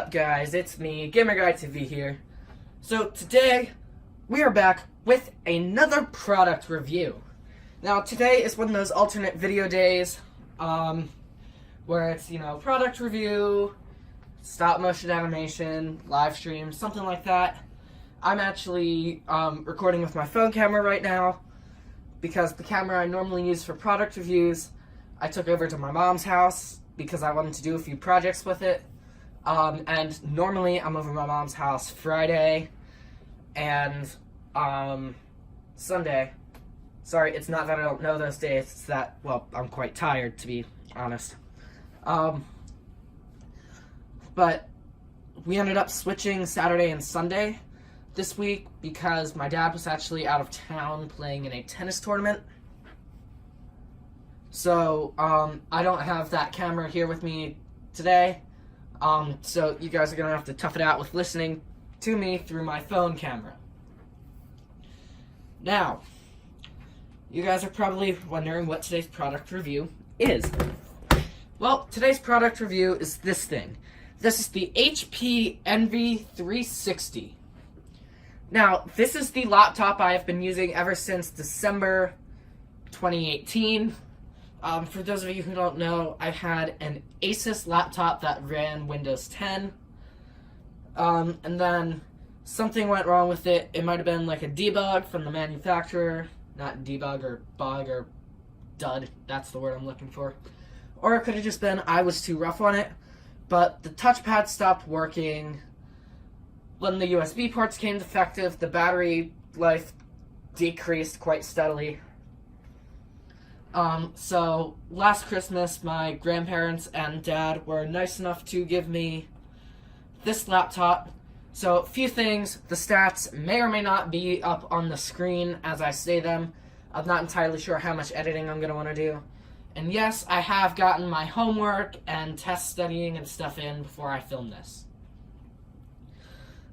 up, guys? It's me, GamerGuy TV here. So today, we are back with another product review. Now, today is one of those alternate video days, where it's, product review, stop motion animation, live stream, something like that. I'm actually recording with my phone camera right now, because the camera I normally use for product reviews, I took over to my mom's house, because I wanted to do a few projects with it. And normally I'm over at my mom's house Friday and Sunday. Sorry, it's not that I don't know those days, it's that, well, I'm quite tired, to be honest. But we ended up switching Saturday and Sunday this week because my dad was actually out of town playing in a tennis tournament. So, I don't have that camera here with me today. So you guys are going to have to tough it out with listening to me through my phone camera. Now, you guys are probably wondering what today's product review is. Well, today's product review is this thing. This is the HP Envy 360. Now, this is the laptop I have been using ever since December 2018. For those of you who don't know, I had an Asus laptop that ran Windows 10. And then something went wrong with it. It might have been like a debug from the manufacturer. Not debug or bug or dud. That's the word I'm looking for. Or it could have just been I was too rough on it. But the touchpad stopped working. When the USB ports came defective, the battery life decreased quite steadily. So last Christmas, my grandparents and dad were nice enough to give me this laptop. So, a few things. The stats may or may not be up on the screen as I say them. I'm not entirely sure how much editing I'm going to want to do. And yes, I have gotten my homework and test studying and stuff in before I film this.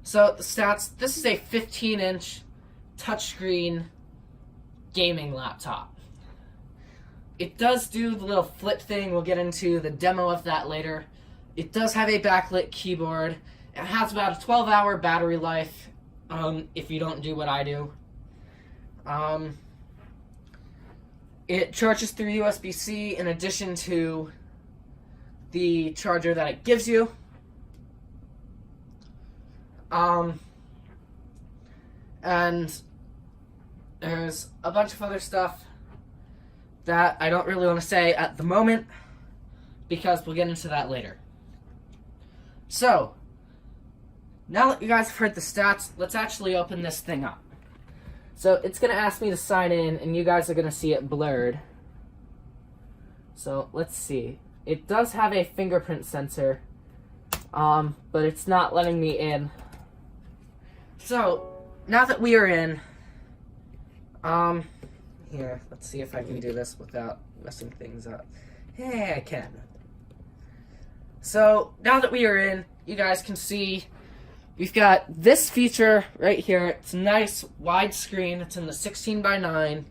So, the stats. This is a 15-inch touchscreen gaming laptop. It does do the little flip thing. We'll get into the demo of that later. It does have a backlit keyboard. It has about a 12-hour battery life, if you don't do what I do. It charges through USB-C in addition to the charger that it gives you. And there's a bunch of other stuff that I don't really want to say at the moment, because we'll get into that later. So, now that you guys have heard the stats, let's actually open this thing up. So, it's going to ask me to sign in, and you guys are going to see it blurred. So, let's see. It does have a fingerprint sensor, but it's not letting me in. So, now that we are in, here, let's see if I can do this without messing things up. Hey, I can. So, now that we are in, you guys can see we've got this feature right here. It's a nice wide screen. It's in the 16:9.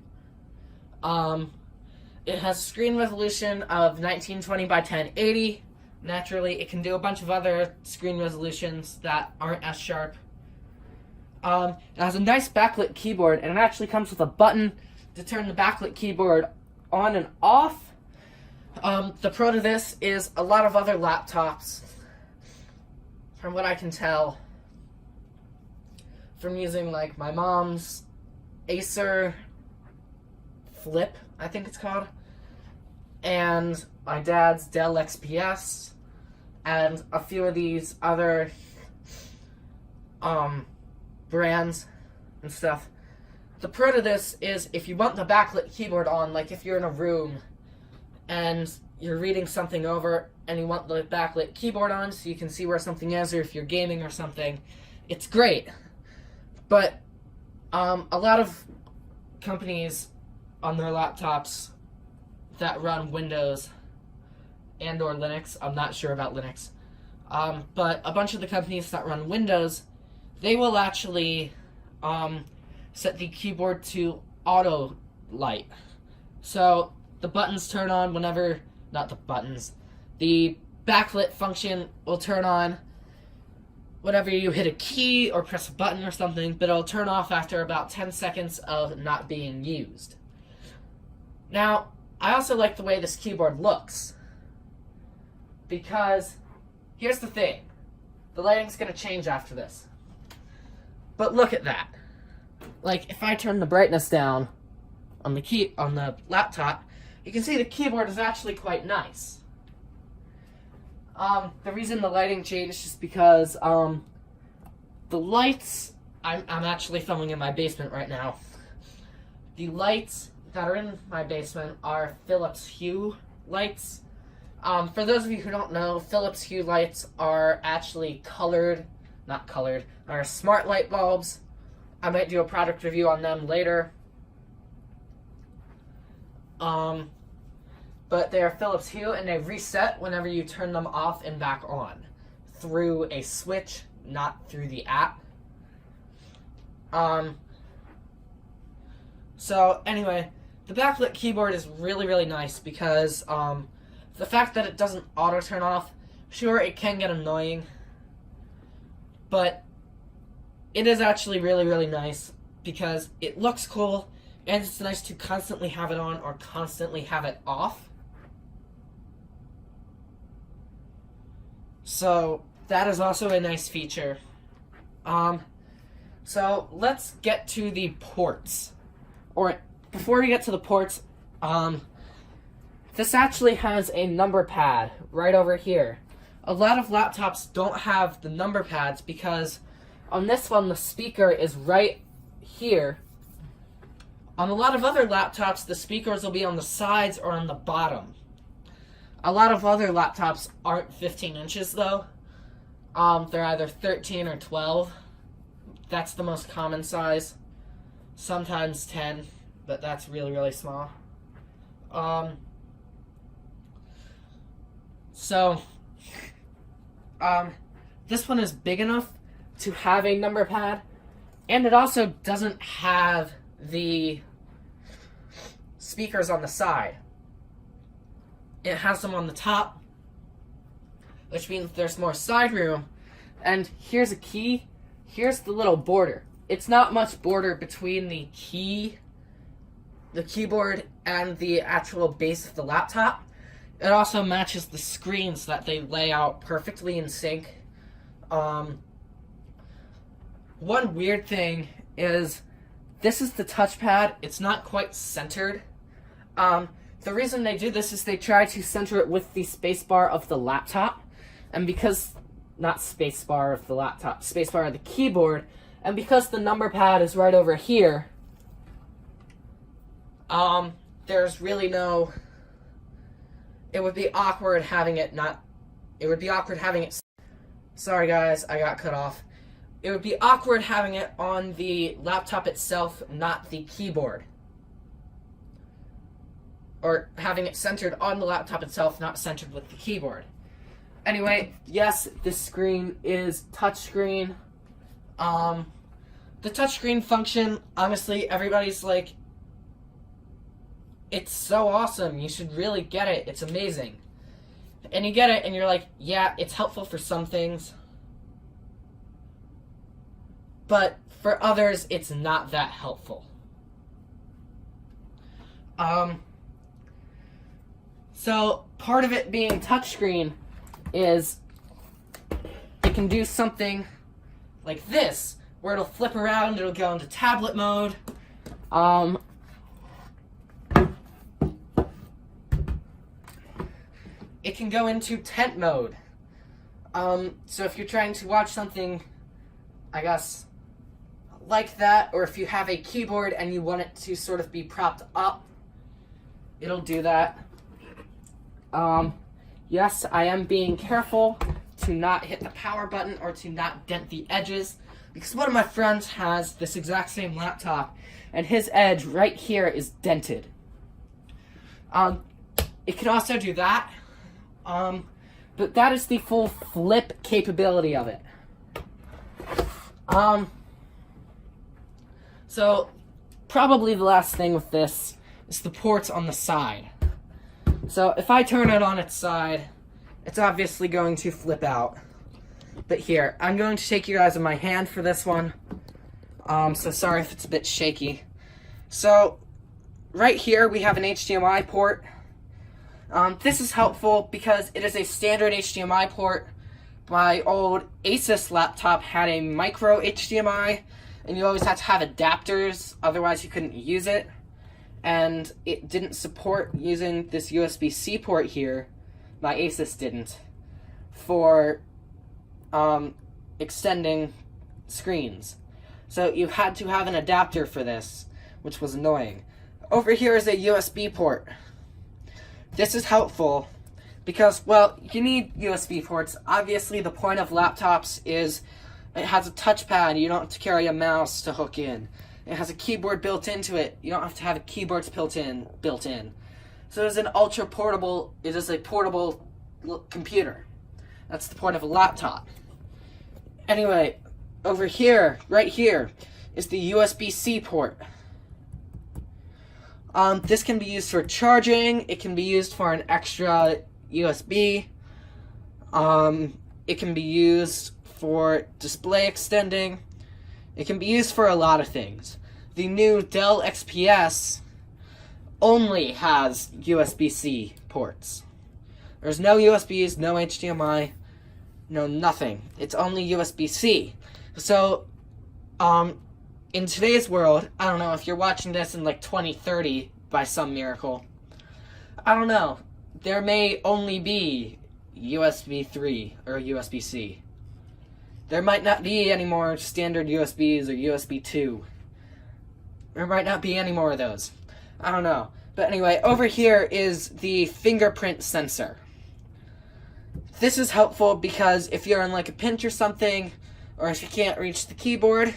It has a screen resolution of 1920 by 1080. Naturally, it can do a bunch of other screen resolutions that aren't as sharp. It has a nice backlit keyboard, and it actually comes with a button to turn the backlit keyboard on and off. The pro to this is a lot of other laptops, from what I can tell, from using like my mom's Acer Flip, I think it's called, and my dad's Dell XPS, and a few of these other brands and stuff. The pro to this is if you want the backlit keyboard on, like if you're in a room and you're reading something over and you want the backlit keyboard on so you can see where something is, or if you're gaming or something, it's great. But a lot of companies on their laptops that run Windows and or Linux, I'm not sure about Linux, but a bunch of the companies that run Windows, they will actually set the keyboard to auto light. So the buttons turn on whenever, not the buttons, the backlit function will turn on whenever you hit a key or press a button or something, but it'll turn off after about 10 seconds of not being used. Now, I also like the way this keyboard looks, because here's the thing. The lighting's going to change after this. But look at that. Like, if I turn the brightness down on the laptop, you can see the keyboard is actually quite nice. The reason the lighting changed is because the lights, I'm actually filming in my basement right now. The lights that are in my basement are Philips Hue lights. For those of you who don't know, Philips Hue lights are actually are smart light bulbs. I might do a product review on them later. But they are Philips Hue, and they reset whenever you turn them off and back on through a switch, not through the app. So anyway, the backlit keyboard is really, really nice because the fact that it doesn't auto turn off, sure, it can get annoying, but it is actually really, really nice because it looks cool, and it's nice to constantly have it on or constantly have it off. So that is also a nice feature. So let's get to the ports. Or before we get to the ports, this actually has a number pad right over here. A lot of laptops don't have the number pads because on this one the speaker is right here. On a lot of other laptops, the speakers will be on the sides or on the bottom. A lot of other laptops aren't 15 inches though. They're either 13 or 12. That's the most common size. Sometimes 10, but that's really, really small. This one is big enough to have a number pad, and it also doesn't have the speakers on the side. It has them on the top, which means there's more side room. And here's a key. Here's the little border. It's not much border between the keyboard and the actual base of the laptop. It also matches the screen so that they lay out perfectly in sync. One weird thing is this is the touchpad. It's not quite centered. The reason they do this is they try to center it with the spacebar of the laptop. And because, not spacebar of the laptop, spacebar of the keyboard, and because the number pad is right over here, there's really no, it would be awkward having it sorry guys, I got cut off. It would be awkward having it on the laptop itself, not the keyboard. Or having it centered on the laptop itself, not centered with the keyboard. Anyway, yes, this screen is touchscreen. The touchscreen function, honestly, everybody's like, it's so awesome, you should really get it, it's amazing. And you get it, and you're like, yeah, it's helpful for some things. But for others, it's not that helpful. So, part of it being touchscreen is it can do something like this, where it'll flip around, it'll go into tablet mode. It can go into tent mode. So if you're trying to watch something, I guess, like that, or if you have a keyboard and you want it to sort of be propped up, it'll do that. Yes, I am being careful to not hit the power button or to not dent the edges, because one of my friends has this exact same laptop, and his edge right here is dented. It can also do that, but that is the full flip capability of it. So, probably the last thing with this is the ports on the side. So, if I turn it on its side, it's obviously going to flip out. But here, I'm going to take you guys in my hand for this one. So sorry if it's a bit shaky. So, right here we have an HDMI port. This is helpful because it is a standard HDMI port. My old Asus laptop had a micro HDMI, and you always had to have adapters, otherwise you couldn't use it. And it didn't support using this USB-C port here, my Asus didn't, for extending screens. So you had to have an adapter for this, which was annoying. Over here is a USB port. This is helpful because, well, you need USB ports. Obviously, the point of laptops is it has a touchpad. You don't have to carry a mouse to hook in. It has a keyboard built into it. You don't have to have a keyboard built in. So it's an ultra portable. It is a portable computer. That's the point of a laptop. Anyway, over here, right here, is the USB-C port. This can be used for charging. It can be used for an extra USB. It can be used for display extending. It can be used for a lot of things. The new Dell XPS only has USB-C ports. There's no USBs, no HDMI, no nothing. It's only USB-C. So, in today's world, I don't know, if you're watching this in like 2030 by some miracle, I don't know, there may only be USB 3 or USB-C. There might not be any more standard USBs or USB 2. There might not be any more of those. I don't know. But anyway, over here is the fingerprint sensor. This is helpful because if you're in like a pinch or something, or if you can't reach the keyboard,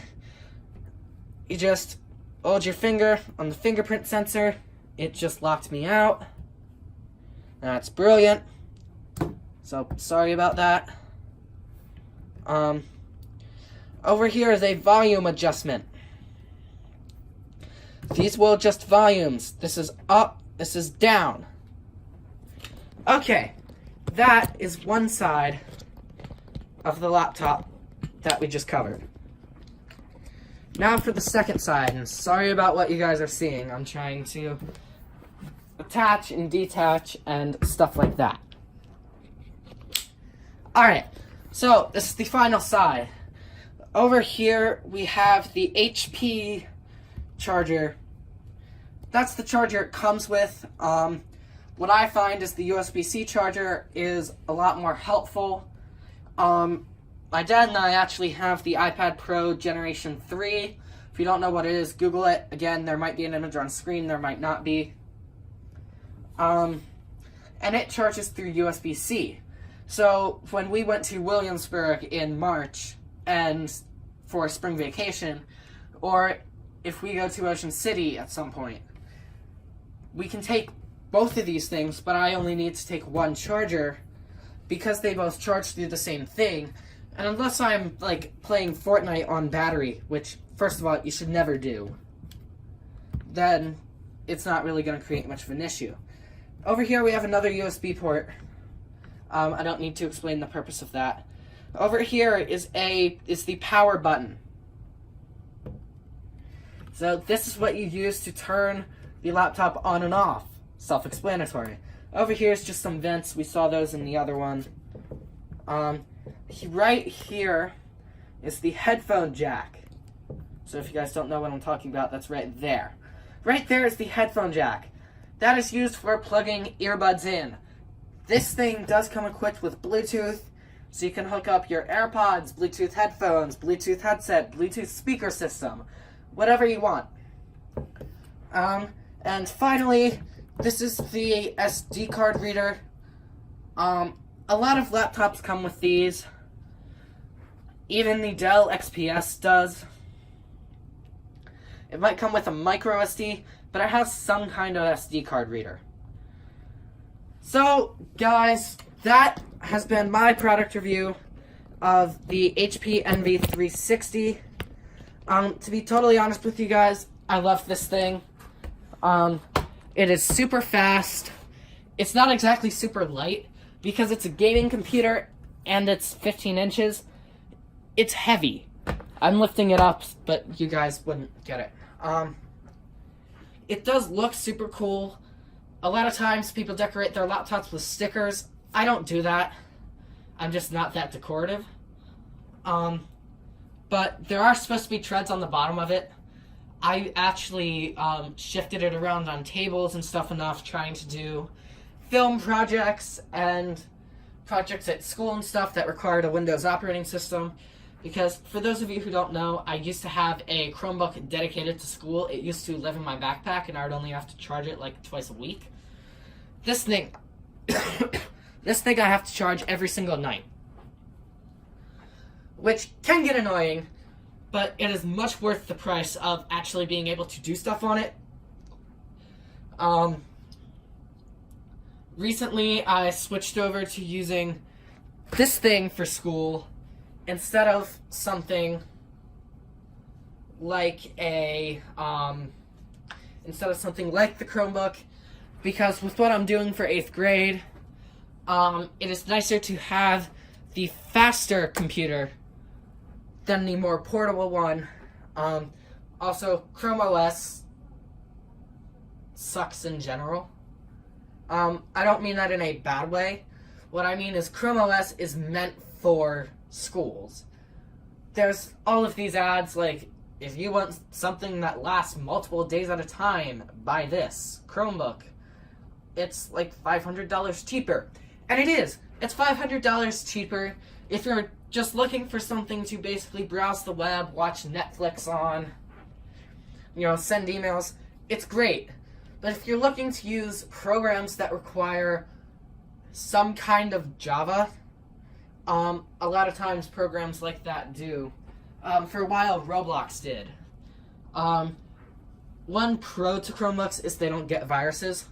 you just hold your finger on the fingerprint sensor. It just locked me out. That's brilliant. So, sorry about that. Over here is a volume adjustment. These will adjust volumes. This is up, this is down. Okay, that is one side of the laptop that we just covered. Now for the second side, and sorry about what you guys are seeing. I'm trying to attach and detach and stuff like that. Alright, so this is the final side. Over here we have the HP charger. That's the charger it comes with. What I find is the USB-C charger is a lot more helpful. My dad and I actually have the iPad Pro Generation 3. If you don't know what it is, Google it. Again, there might be an image on screen, there might not be. And it charges through USB-C. So when we went to Williamsburg in March and for spring vacation, or if we go to Ocean City at some point, we can take both of these things, but I only need to take one charger because they both charge through the same thing. And unless I'm like playing Fortnite on battery, which first of all you should never do, then it's not really going to create much of an issue. Over here we have another USB port. I don't need to explain the purpose of that. Over here is the power button. So this is what you use to turn the laptop on and off. Self-explanatory. Over here is just some vents. We saw those in the other one. Right here is the headphone jack. So if you guys don't know what I'm talking about, that's right there. Right there is the headphone jack. That is used for plugging earbuds in. This thing does come equipped with Bluetooth, so you can hook up your AirPods, Bluetooth headphones, Bluetooth headset, Bluetooth speaker system, whatever you want. And finally, this is the SD card reader. A lot of laptops come with these. Even the Dell XPS does. It might come with a micro SD, but it has some kind of SD card reader. So, guys, that has been my product review of the HP Envy 360. To be totally honest with you guys, I love this thing. It is super fast. It's not exactly super light because it's a gaming computer and it's 15 inches. It's heavy. I'm lifting it up, but you guys wouldn't get it. It does look super cool. A lot of times people decorate their laptops with stickers. I don't do that. I'm just not that decorative. But there are supposed to be treads on the bottom of it. I actually shifted it around on tables and stuff enough trying to do film projects and projects at school and stuff that required a Windows operating system. Because for those of you who don't know, I used to have a Chromebook dedicated to school. It used to live in my backpack and I would only have to charge it like twice a week. This thing, this thing I have to charge every single night. Which can get annoying, but it is much worth the price of actually being able to do stuff on it. Recently, I switched over to using this thing for school instead of something like the Chromebook, because with what I'm doing for 8th grade, it is nicer to have the faster computer than the more portable one. Also, Chrome OS sucks in general. I don't mean that in a bad way. What I mean is Chrome OS is meant for schools. There's all of these ads like, if you want something that lasts multiple days at a time, buy this Chromebook. It's like $500 cheaper. And it is. It's $500 cheaper if you're just looking for something to basically browse the web, watch Netflix on, send emails. It's great. But if you're looking to use programs that require some kind of Java, a lot of times programs like that do. For a while, Roblox did. One pro to Chromebooks is they don't get viruses.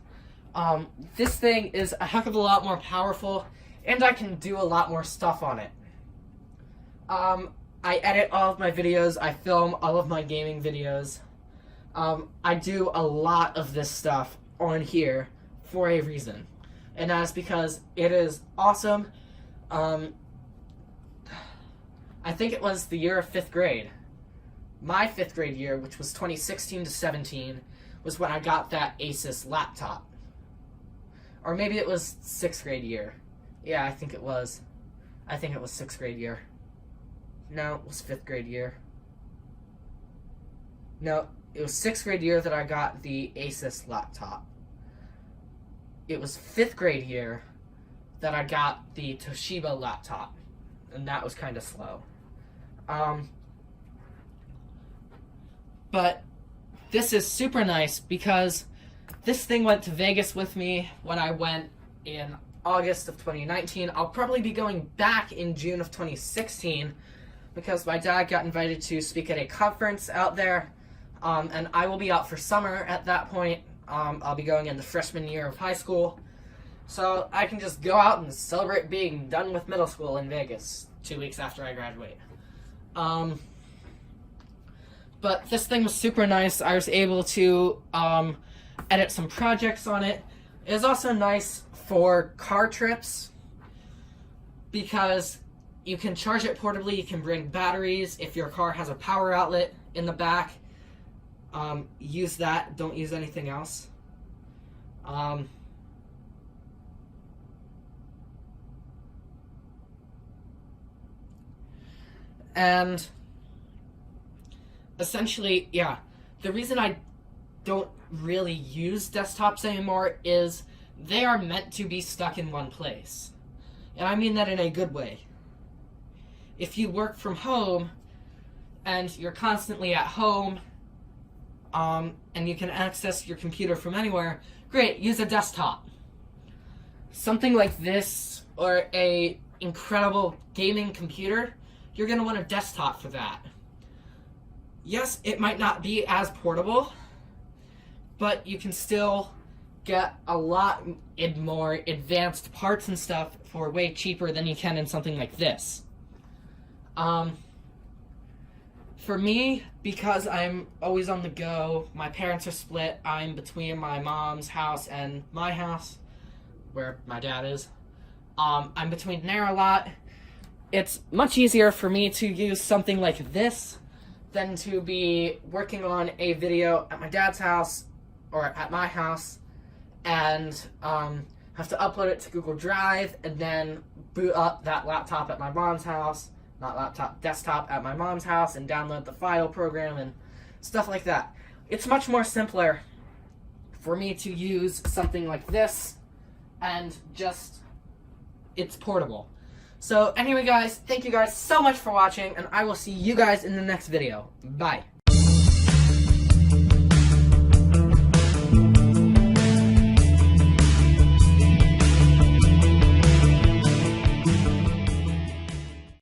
This thing is a heck of a lot more powerful, and I can do a lot more stuff on it. I edit all of my videos, I film all of my gaming videos. I do a lot of this stuff on here for a reason. And that's because it is awesome. I think it was the year of 5th grade. My 5th grade year, which was 2016 to 17, was when I got that Asus laptop. Or maybe it was 6th grade year. Yeah, I think it was 6th grade year. No, it was 5th grade year. No, it was 6th grade year that I got the Asus laptop. It was 5th grade year that I got the Toshiba laptop. And that was kind of slow. But this is super nice because this thing went to Vegas with me when I went in August of 2019. I'll probably be going back in June of 2016 because my dad got invited to speak at a conference out there, and I will be out for summer at that point. I'll be going in the freshman year of high school, so I can just go out and celebrate being done with middle school in Vegas 2 weeks after I graduate. But this thing was super nice. I was able to edit some projects on it. It was also nice for car trips because you can charge it portably. You can bring batteries. If your car has a power outlet in the back, use that. Don't use anything else. And essentially, yeah, the reason I don't really use desktops anymore is they are meant to be stuck in one place. And I mean that in a good way. If you work from home and you're constantly at home, and you can access your computer from anywhere, great, use a desktop. Something like this or a incredible gaming computer, you're going to want a desktop for that. Yes, it might not be as portable, but you can still get a lot more advanced parts and stuff for way cheaper than you can in something like this. For me, because I'm always on the go, my parents are split, I'm between my mom's house and my house, where my dad is. I'm between there a lot. it's much easier for me to use something like this than to be working on a video at my dad's house or at my house and have to upload it to Google Drive and then boot up that laptop at my mom's house, not laptop, desktop at my mom's house, and download the file program and stuff like that. It's much more simpler for me to use something like this and just, it's portable. So anyway guys, thank you guys so much for watching, and I will see you guys in the next video. Bye.